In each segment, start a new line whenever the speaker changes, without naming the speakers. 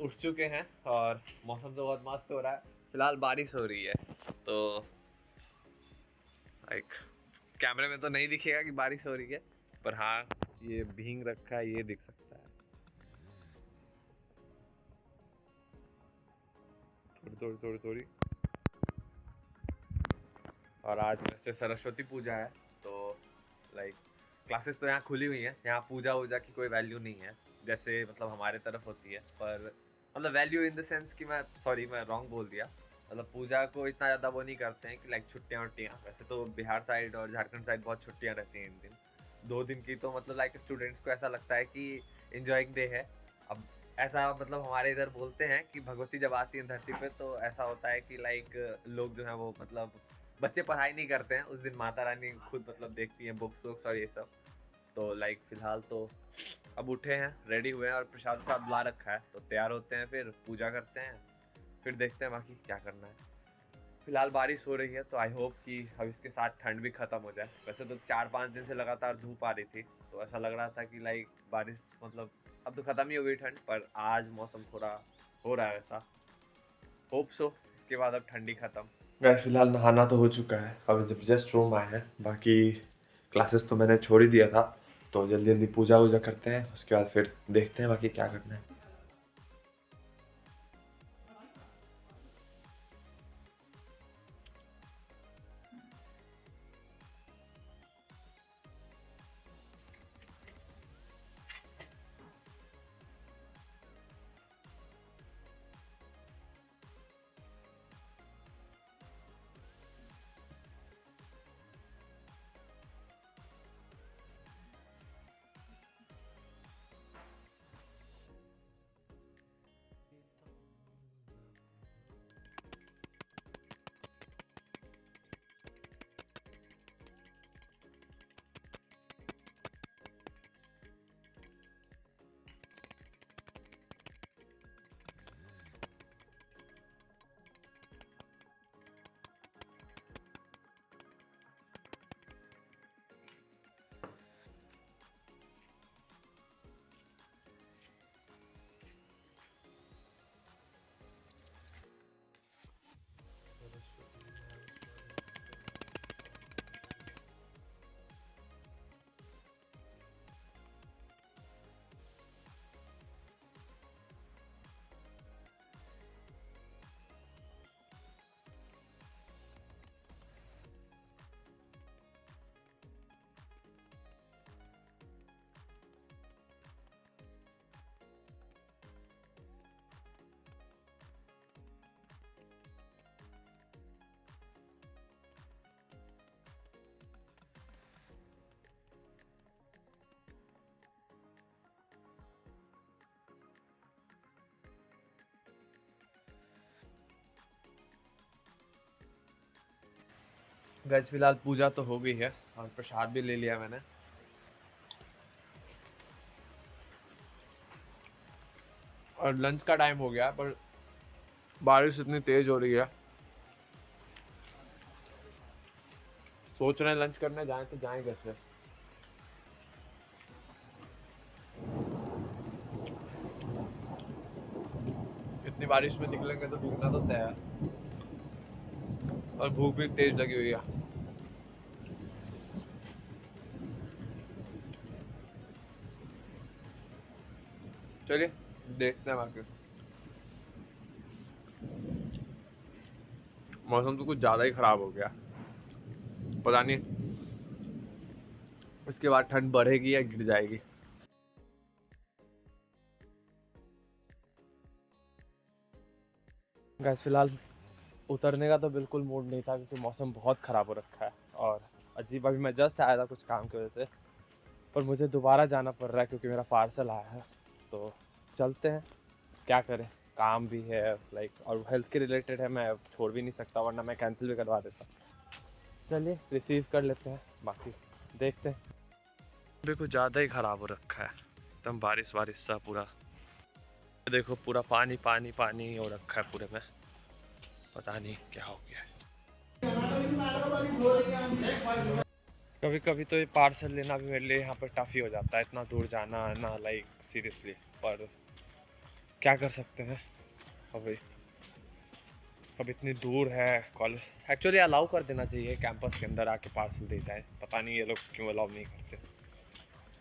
उठ चुके हैं और मौसम तो बहुत मस्त हो रहा है। फिलहाल बारिश हो रही है तो लाइक कैमरे में तो नहीं दिखेगा कि बारिश हो रही है, पर हाँ ये भीग रखा है, ये दिख सकता है थोड़ी थोड़ी थोड़ी थोड़ी। और आज वैसे सरस्वती पूजा है तो लाइक क्लासेस तो यहाँ खुली हुई हैं। यहाँ पूजा वूजा की कोई वैल्यू नहीं है जैसे मतलब हमारे तरफ होती है, पर मतलब वैल्यू इन द सेंस कि मैं रॉन्ग बोल दिया। मतलब पूजा को इतना ज़्यादा वो नहीं करते हैं कि लाइक छुट्टियाँ वुट्टियाँ। वैसे तो बिहार साइड और झारखंड साइड बहुत छुट्टियाँ रहती हैं इन दिन, 2 दिन की। तो मतलब लाइक स्टूडेंट्स को ऐसा लगता है कि इंजॉइंग डे है। अब ऐसा मतलब हमारे इधर बोलते हैं कि भगवती जब आती है धरती पे तो ऐसा होता है कि लाइक लोग जो है वो मतलब बच्चे पढ़ाई नहीं करते हैं उस दिन, माता रानी खुद मतलब देखती हैं बुक्स वुक्स और ये सब। तो लाइक फिलहाल तो अब उठे हैं, रेडी हुए हैं और प्रसाद वसाद ला रखा है तो तैयार होते हैं, फिर पूजा करते हैं, फिर देखते हैं बाकी क्या करना है। फिलहाल बारिश हो रही है तो आई होप कि अब इसके साथ ठंड भी खत्म हो जाए। वैसे तो 4-5 दिन से लगातार धूप आ रही थी तो ऐसा लग रहा था कि लाइक बारिश मतलब अब तो खत्म ही हो गई ठंड, पर आज मौसम थोड़ा हो रहा है वैसा। होप सो इसके बाद अब ठंडी खत्म। गैस फिलहाल नहाना तो हो चुका है, अब जब जस्ट रूम आए हैं। बाकी क्लासेस तो मैंने छोड़ ही दिया था तो जल्दी जल्दी पूजा वूजा करते हैं, उसके बाद फिर देखते हैं बाकी क्या करना है। गैस फिलहाल पूजा तो हो गई है और प्रसाद भी ले लिया मैंने। और लंच का टाइम हो गया पर बारिश इतनी तेज हो रही है, सोच रहे हैं लंच करने जाएं तो जाएं कैसे। इतनी बारिश में निकलेंगे तो भीगना तो तय है और भूख भी तेज लगी हुई है। चलिए देखते हैं बाकी। मौसम तो कुछ ज़्यादा ही ख़राब हो गया, पता नहीं इसके बाद ठंड बढ़ेगी या गिर जाएगी। गैस फिलहाल उतरने का तो बिल्कुल मूड नहीं था क्योंकि मौसम बहुत ख़राब हो रखा है और अजीब। अभी मैं जस्ट आया था कुछ काम की वजह से, पर मुझे दोबारा जाना पड़ रहा है क्योंकि मेरा पार्सल आया है। तो चलते हैं, क्या करें, काम भी है लाइक और हेल्थ के रिलेटेड है, मैं छोड़ भी नहीं सकता वरना मैं कैंसिल भी करवा देता। चलिए रिसीव कर लेते हैं, बाकी देखते हैं। अभी कुछ ज़्यादा ही ख़राब हो रखा है, एकदम बारिश बारिश सा पूरा। देखो पूरा पानी पानी पानी हो रखा है पूरे में, पता नहीं क्या हो गया है। कभी कभी तो ये पार्सल लेना भी मेरे लिए यहाँ पर टफ ही हो जाता है, इतना दूर जाना ना लाइक सीरियसली। पर क्या कर सकते हैं अभी, अब इतनी दूर है कॉलेज। एक्चुअली अलाउ कर देना चाहिए कैंपस के अंदर आके पार्सल दे जाए, पता नहीं ये लोग क्यों अलाउ नहीं करते।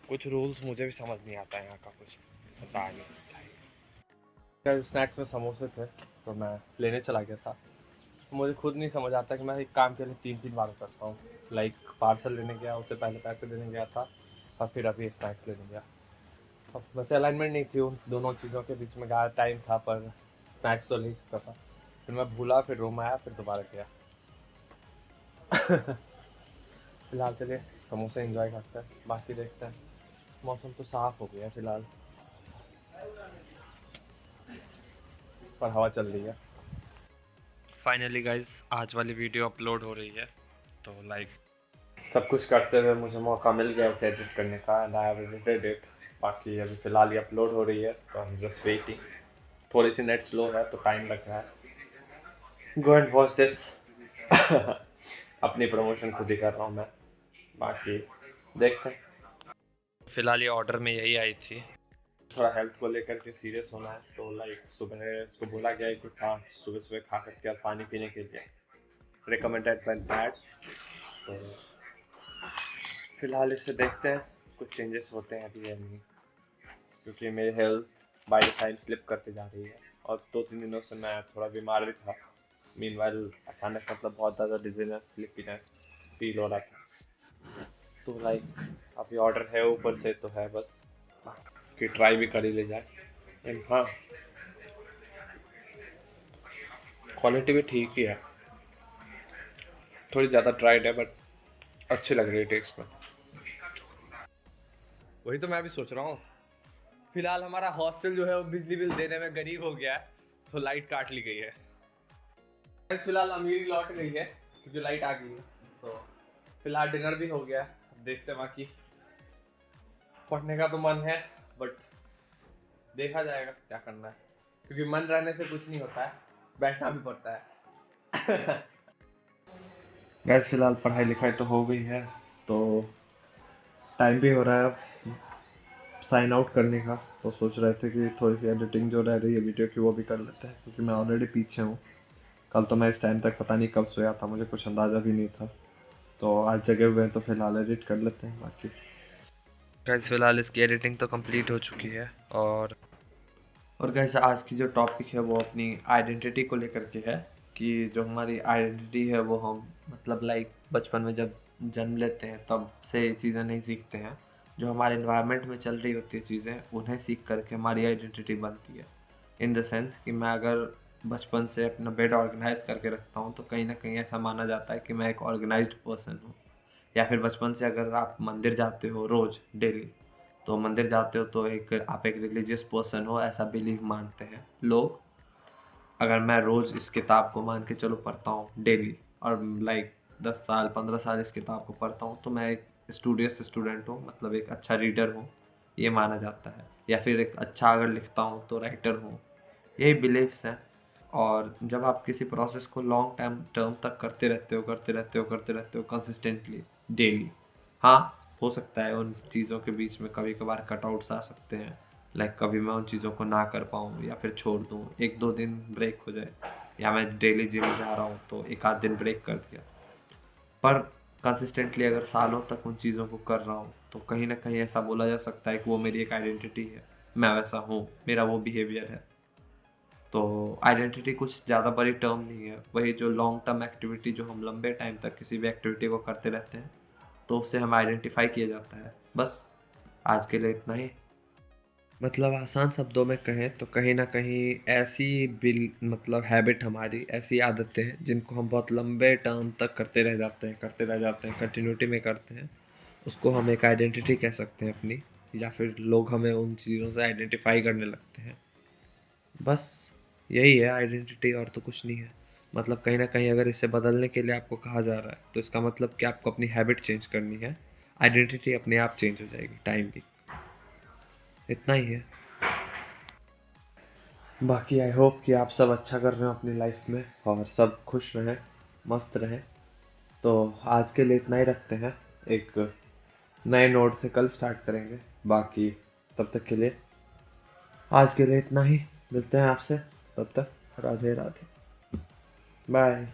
कुछ रूल्स मुझे भी समझ नहीं आता है यहाँ का, कुछ पता नहीं। स्नैक्स में समोसे थे तो मैं लेने चला गया था। मुझे खुद नहीं समझ आता कि मैं एक काम के लिए 3 बार करता हूँ। लाइक पार्सल लेने गया, उससे पहले पैसे देने गया था, और फिर अभी स्नैक्स लेने गया। अब वैसे अलाइनमेंट नहीं थी उन दोनों चीज़ों के बीच में, ज़्यादा टाइम था, पर स्नैक्स तो ले ही सकता था। फिर मैं भूला, फिर रूम आया, फिर दोबारा गया। फिलहाल चलिए समोसे एंजॉय करते हैं, बाकी देखते हैं। मौसम तो साफ़ हो गया है फिलहाल, पर हवा चल रही है। फाइनली गाइज आज वाली वीडियो अपलोड हो रही है, तो लाइक सब कुछ करते हुए मुझे मौका मिल गया इसे एडिट करने का, and I have edited it. बाकी अभी फ़िलहाल ये अपलोड हो रही है, तो आई एम जस्ट वेटिंग। थोड़ी सी नेट स्लो है तो टाइम लग रहा है। Go and watch this. अपनी प्रमोशन खुद ही कर रहा हूँ मैं, बाकी देखते हैं। फ़िलहाल ये ऑर्डर में यही आई थी। थोड़ा हेल्थ को लेकर के सीरियस होना है, तो लाइक सुबह इसको बोला गया है कि सुबह सुबह खा करके और पानी पीने के लिए रिकमेंडेड बाय दैट। तो फिलहाल इससे देखते हैं कुछ चेंजेस होते हैं अभी या नहीं, क्योंकि मेरी health by the time slip करते जा रही है, और 2-3 दिनों से मैं थोड़ा बीमार भी था। मीनवाइल अचानक मतलब बहुत ज़्यादा डिजीनेस, स्लिपीनेस फील हो रहा था। तो लाइक अभी ऑर्डर है ऊपर से तो है, बस कि ट्राई भी कर ही ले जाए। एंड हाँ, क्वालिटी भी ठीक ही है, थोड़ी ज़्यादा ड्राइड है, बट अच्छी लग रही है टेस्ट में। वही तो मैं भी सोच रहा हूँ। फिलहाल हमारा हॉस्टल जो है वो बिजली बिल देने में गरीब हो गया है, तो लाइट काट ली गई है। फिलहाल अमीरी लौट गई है क्योंकि लाइट आ गई है। तो फिलहाल डिनर भी हो गया, देखते हैं। बाकी पढ़ने का तो मन है, बट देखा जाएगा क्या करना है, क्योंकि मन रहने से कुछ नहीं होता है, बैठना भी पड़ता है। गैस फिलहाल पढ़ाई लिखाई तो हो गई है, तो टाइम भी हो रहा है अब साइन आउट करने का। तो सोच रहे थे कि थोड़ी सी एडिटिंग जो रह रही है वीडियो की वो भी कर लेते हैं, क्योंकि मैं ऑलरेडी पीछे हूँ। कल तो मैं इस टाइम तक पता नहीं कब सोया था, मुझे कुछ अंदाज़ा भी नहीं था। तो आज जगह हुए हैं तो फिलहाल एडिट कर लेते हैं। बाकी गाइस फिलहाल इसकी एडिटिंग तो कंप्लीट हो चुकी है, और गाइस आज की जो टॉपिक है वो अपनी आइडेंटिटी को लेकर के है, कि जो हमारी आइडेंटिटी है वो हम मतलब लाइक बचपन में जब जन्म लेते हैं तब से ये चीज़ें नहीं सीखते हैं। जो हमारे इन्वायरमेंट में चल रही होती है चीज़ें, उन्हें सीख करके हमारी आइडेंटिटी बनती है। इन द सेंस कि मैं अगर बचपन से अपना बेड ऑर्गेनाइज करके रखता हूँ, तो कहीं ना कहीं ऐसा माना जाता है कि मैं एक ऑर्गेनाइज्ड पर्सन हूँ। या फिर बचपन से अगर आप मंदिर जाते हो रोज़ डेली, तो मंदिर जाते हो तो आप एक रिलीजियस पर्सन हो, ऐसा बिलीव मानते हैं लोग। अगर मैं रोज़ इस किताब को मान के चलो पढ़ता हूँ डेली, और लाइक 10 साल 15 साल इस किताब को पढ़ता हूँ, तो मैं एक स्टूडियस स्टूडेंट हूँ, मतलब एक अच्छा रीडर हूँ, ये माना जाता है। या फिर एक अच्छा अगर लिखता हूँ तो राइटर हूँ, यही बिलीव्स हैं। और जब आप किसी प्रोसेस को लॉन्ग टर्म तक करते रहते हो कंसिस्टेंटली डेली, हाँ हो सकता है उन चीज़ों के बीच में कभी कभार कटआउट्स आ सकते हैं। लाइक कभी मैं उन चीज़ों को ना कर पाऊँ या फिर छोड़ दूँ, 1-2 दिन ब्रेक हो जाए, या मैं डेली जिम जा रहा हूँ तो 1 आध दिन ब्रेक कर दिया। पर कंसिस्टेंटली अगर सालों तक उन चीज़ों को कर रहा हूँ, तो कहीं ना कहीं ऐसा बोला जा सकता है कि वो मेरी एक आइडेंटिटी है, मैं वैसा हूँ, मेरा वो बिहेवियर है। तो आइडेंटिटी कुछ ज़्यादा बड़ी टर्म नहीं है, वही जो लॉन्ग टर्म एक्टिविटी जो हम लंबे टाइम तक किसी भी एक्टिविटी को करते रहते हैं, तो उससे हमें आइडेंटिफाई किया जाता है। बस आज के लिए इतना ही। मतलब आसान शब्दों में कहें तो कहीं ना कहीं ऐसी बिल मतलब हैबिट, हमारी ऐसी आदतें हैं जिनको हम बहुत लंबे टर्म तक करते रह जाते हैं, कंटिन्यूटी में करते हैं, उसको हम एक आइडेंटिटी कह सकते हैं अपनी। या फिर लोग हमें उन चीज़ों से आइडेंटिफाई करने लगते हैं। बस यही है आइडेंटिटी, और तो कुछ नहीं है। मतलब कहीं ना कहीं अगर इसे बदलने के लिए आपको कहा जा रहा है, तो इसका मतलब कि आपको अपनी हैबिट चेंज करनी है। आइडेंटिटी अपने आप चेंज हो जाएगी टाइम की, इतना ही है। बाकी आई होप कि आप सब अच्छा कर रहे हो अपनी लाइफ में, और सब खुश रहें, मस्त रहें। तो आज के लिए इतना ही रखते हैं, एक नए नोट से कल स्टार्ट करेंगे। बाकी तब तक के लिए आज के लिए इतना ही। मिलते हैं आपसे, तब तक राधे राधे, बाय।